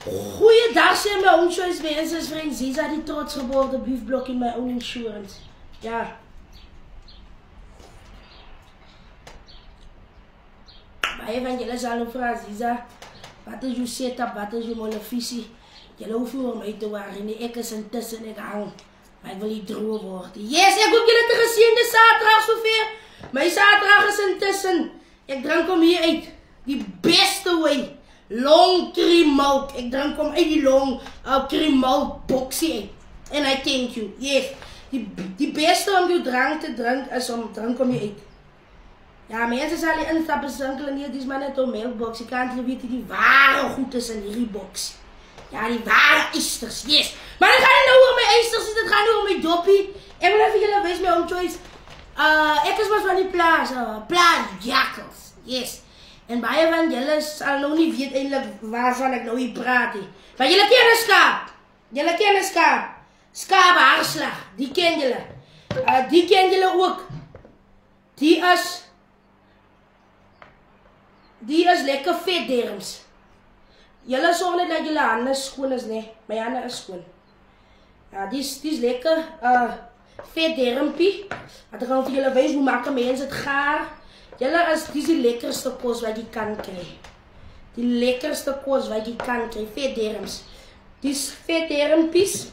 Goeiedag, sê my own choice mensen, vriend. Ziza die trots geworden, biefblok in my own insurance. Ja. Baie van julle sal nou vra, Ziza, wat is jou setup, wat is jou molevisie? Julle hoef nie oor my te worry nie, ek is intussen, ek hang. Maar ek wil nie droog word. Yes, ek hoop julle te geseende Saterdag sover. My Saterdag is intussen. Ek drink hom hier uit. Die beste way. Long cream milk. Ek drink hom uit die long cream milk boxie uit. En I thank you. Yes. Die beste om jou drank te drink is om drink hom hier uit. Ja, mense sal die instap besinkel nie, dis maar net om milkbox. Jy kan nie weet die ware goed is in hierdie box. Ja, die ware eisters, yes. Maar dit gaan nie nou oor my eisters, dit gaan nie oor my doppie. Ek wil even julle wees my own choice. Ek is maar van die plaas jackals, yes. En baie van julle sal nou nie weet eindelijk waarvan ek nou hier praat nie. Maar julle ken een skaap. Julle ken een skaap. Skaap haarslag, die ken julle. Die ken julle ook. Die is lekker vet derms. Julle sorg net dat julle hande skoon is, nee. My hande is skoon. Ja, die is lekker vet dermpie. Wat ek gaan vir julle wys, hoe maak mense het gaar. Julle is die lekkerste kos wat jy kan kry. Die lekkerste kos wat jy kan kry. Vet derms. Die vet dermpies.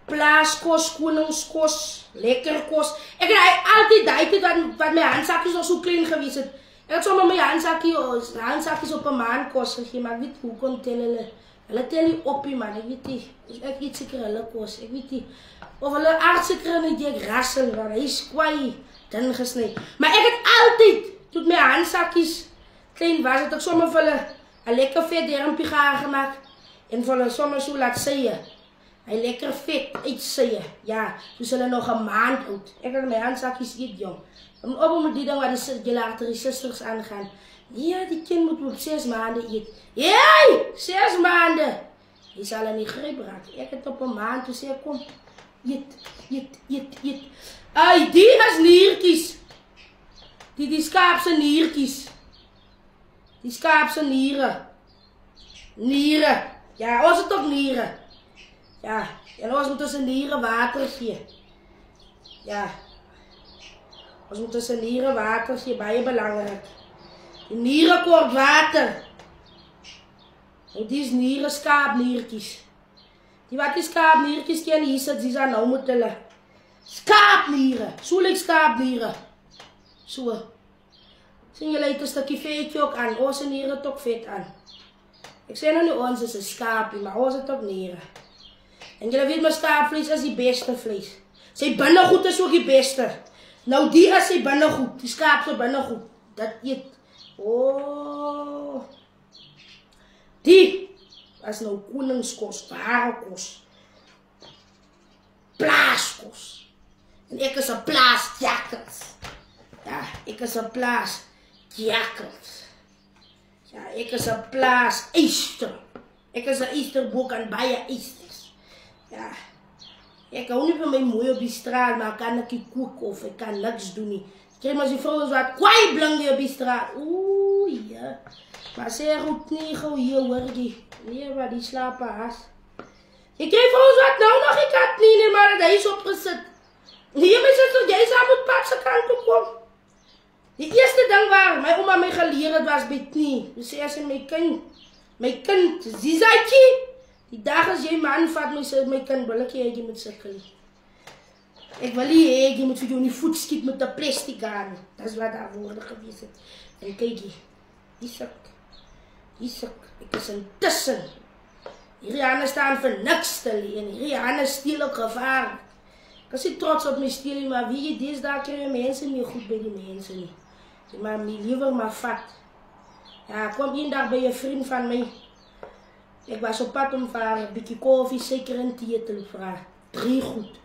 Plaaskos, koningskos, lekker kos. Ek het altyd die tyd wat my handsakkies nog so klein gewees het. Ek het sommer my handsakkies op 'n maand kos gegee, maar ek weet hoe kon tel hulle. Hulle tel nie op nie, man. Ek weet nie. Ek weet seker hulle kos. Ek weet nie. Of hulle aardseker nie die rassel, want hy is kwaai dun gesny. Maar ek het altyd, toe my handsakkies klein was, het ek sommer vir hulle 'n lekker vet dermpie gemaak en vir hulle sommer so laat sye. Hy lekker vet uitsye. Ja, soos hulle nog 'n maand oud. Ek het my handsakkies eet, jong. Om die ding wat julle agter die susters aangaan. Ja, die kind moet op 6 maande eet. Jee, 6 maande. Jy sal in die greep raak. Ek het op 'n maand toe sê, kom, eet. Ai, die is niertjies. Die skaapse niertjies. Die skaapse niere. Niere. Ja, ons het ook niere. Ja, en ons moet ons niere water gee. Ja. Ons moet ons niere water gee, baie belangrik. Die niere kort water. En die is niere skaapniertjies. Die wat die skaapniertjies ken, hier sit Ziza nou met hulle. Skaapniere, so lyk skaapniere. So. Sien julle het 'n stukkie vetje ook aan, ons niere het ook vet aan. Ek sê nou nie ons is 'n skaapie, maar ons het ook niere. En julle weet my skaapvlees is die beste vlees. Sy binnegoed is ook die beste. Nou die is sy binnegoed, die skaap se binnegoed. Dat eet. Oh. Die is nou koningskos, ware kos. Plaaskos. En ek is 'n plaasjakkels. Ja, ek is 'n plaasjakkels. Ja, ek is 'n plaaseister. Ek is 'n eisterboek en baie eisters. Ja. Ek hou nie van my mooi op die straat, maar kan ek nie kook of ek kan niks doen nie. Kry maar die vrouens wat kwaai blink op die straat. Oeh, ja. Maar sê goed nie gou hier hoor die. Nee, maar die slaap haas. Ek kry vrouens wat nou nog nie kat nie, maar dat hy is opgesit. Nee, my sister, jy saam moet pap se kant toe kom. Die eerste ding waar my ouma my geleer het was by knie. Sy sê as my kind, Zizaitjie. Die dag as jy man vat my kind, wil ek jy moet sukkel. Ek wil nie jy moet vir jou in die voet skiet met 'n plastic aan. Dis wat daar woorde gewees het. En kyk hier suk. Ek is intussen. Hierdie hande staan vir niks te leen. Hierdie hande steel ook gevaar. Ek is nie trots op my steel, maar wie jy deesdae kry mense nie goed by die mense nie. Jy maar my liewer maar vat. Ja, kom eendag by 'n vriend van my. Ek was op pad om vir 'n bietjie koffie, suiker en tee te vra. 3 goed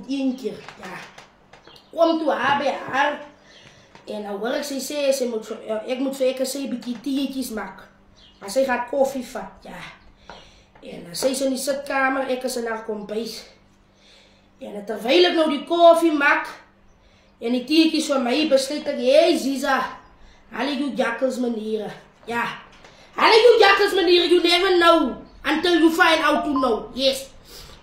1 keer. Ja. Kom toe haar by haar. En nou hoor ek sy sê ek moet vir ek sê bietjie teetjies maak. Maar sy gaan koffie vat. Ja. En sy is in die sitkamer, ek is in haar kombuis. En terwyl ek nou die koffie maak en die teetjies vir my besluit ek, hey Ziza, haal ek jou jakkels maniere. Yeah. How you jackals manier, you never know until you find out to know. Yes.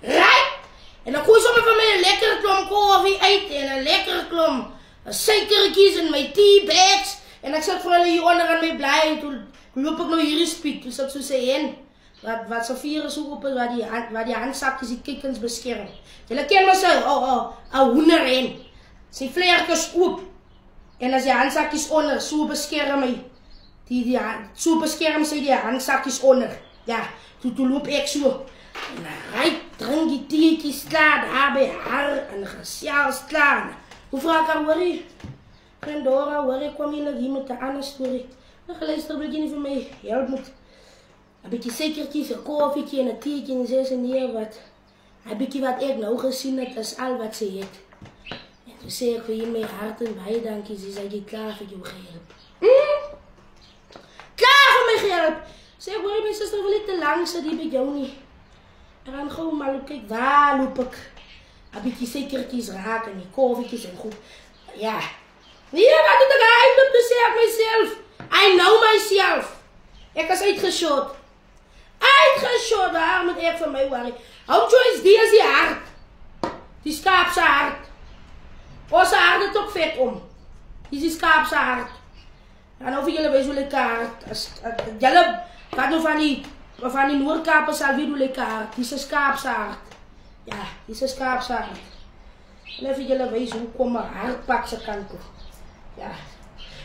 Right? En dan gooi sommer van mij een lekkere klomp koffie uit en een lekkere klomp suikertjies in mijn tea bags. En ik zat voor hulle hier onder aan my blij. Toen loop ik nou hier in spiek. Toen zat zo sê wat so vieren so op is waar die handsakjes die kikkens beskerm. Julle ken maar so, hoender hen. Sy vlerkes oop. En as die handsakjes onder, so beskerm hy. So beskerm sy die handsakjes onder. Ja, toen loop ek so. En hy drink die theetjies klaar, daar by haar en gesels klaar. Hoe vraag ek haar, hoorie? Vriend Dora, hoorie, kwam hier met een andere story. Geluister, wil jy nie vir my help met een beetje suikertjies, een koffietje en een theetje en sê sy nee wat. Een beetje wat ek nou gesien het, is al wat sy het. En toen sê ek vir jy my hart en baie dankie, sy sê jy klaar vir jou gehelp. Klaar vir my gehelp! Sê ek, hoorie, my sister wil nie te lang sit hier by jou nie. En dan gewoon maar kijk, waar loop ik? Een beetje suikertjes raken en die koffietjes en goed. Ja. Nee, wat doe ik eigenlijk? Dus zeg ik mezelf. I know myself. Ik was uitgeshot. Uitgeshot, daar moet ik van mij worry. How choice, die is die hart. Die skaapse hart. Onze hart is ook vet om. Die is die skaapse hart. En nou voor jullie wees hoe lekker hart. Jullie, wat nou van die Noordkapen sal weer hoe lekker hart. Die is een skaapse hart. Ja, die is een skaapse hart. En even jullie wees hoe kom mijn hart pak ze kant toe. Ja.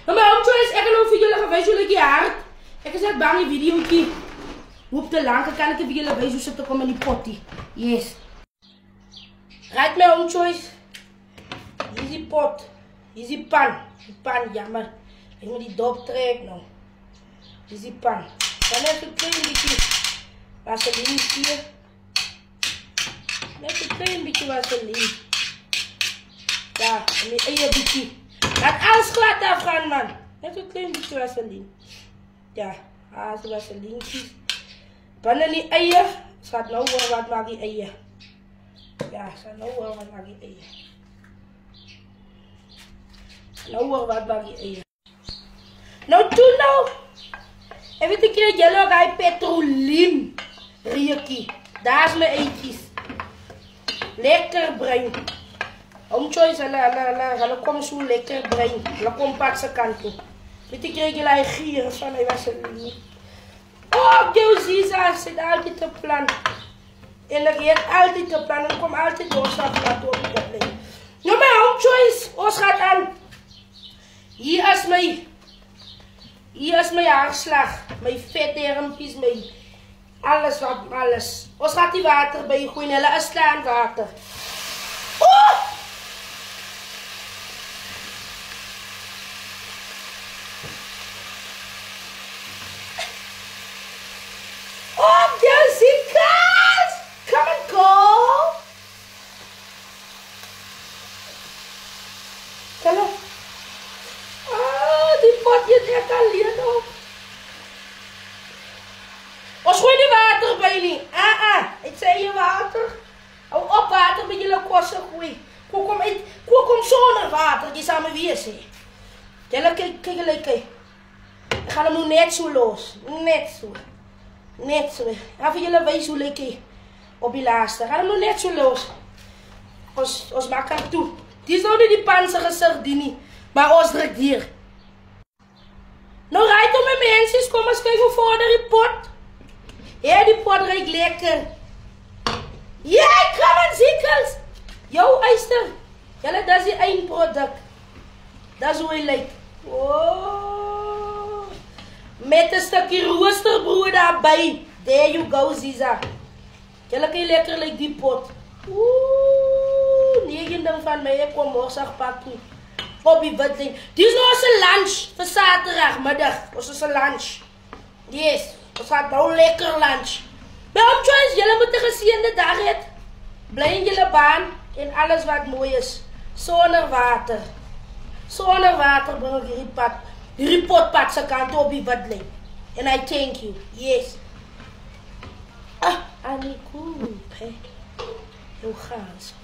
Maar my home choice, ek kan nou vir julle gewys hoe lekker hart. Ek is net bang die videoetjie hoop te lang, kan ek vir julle wys hoe sit ek om in die pottie. Yes. Right my home choice. Hier is die pot. Hier is die pan. Die pan, jammer. Ek moet die dop trek nou. Hier is die pan. Dan net een klein beetje vaseline hier. Net een klein beetje vaseline. Ja, en die eie beetje. Laat alles glad afgaan, man. Net een klein beetje vaseline. Ja, als vaselientjes. Binnen die eieren. Gaat nou wel wat maak die eieren. Ja, gaat nou wel wat maak die eieren. Nou wel wat maak die eieren. Nou toen nou. En weet ik dat jullie ook een petrolien riekie. Daar is mijn eitjes. Lekker bruin. Home choice, hulle kom zo lekker bruin. Hulle kom pak zijn kant toe. Weet ik dat jullie gieren van hij was er niet. Oh, jou Ziza zit altijd te plan. En ik heb altijd te plan. En kom altijd doorstap laten op die opleiding. Nou, mijn home choice. Ons gaat aan. Hier is mijn haarslag. Mijn vettermpjes. Mijn alles wat alles. Ons gaat die water bij je gooien. Hulle is slaan water. Oh! Oh, Jessica's! Come and go! Hallo? Ah, die potje trekt alleen op. Ons gooi die water bij nie. Ik zei je water. Hou op water met jullie kosten gooi. Kom zonder water, je zou me weer zeggen. Kijk. Ik ga hem nu net zo los. Net zo. Even jullie wijzen hoe lekker op die laatste. Ga hem nu net zo los. Ons maak hem toe. Die is nou niet die pansige sardine, maar ons drukt hier. Nou rijdt om mijn mensen, kom eens kijken voor die pot. Ja, die pot ruikt lekker. Ja, kom aan ziekels. Jouw ijster. Jelle, dat is die eindproduct. Dat is hoe hij lijkt. Oh. Met een stukje roosterbrood daarbij. There you go, Ziza. Jelle, kan je lekker lijkt die pot. Oeh, 9 ding van mij, ik kom morgen pak toe. Op die witling. Die is nou onze lunch voor zaterdagmiddag. Onze lunch. Yes, ons gaat nou lekker lunch. Bij home choice, jullie moeten een geziende dag hebben. Blij in jullie baan en alles wat mooi is. Zonder water. Zonder water breng ik hierdie potpad se kant op die witling. And I thank you. Yes. Annie Koop, hè. Hoe gaan het?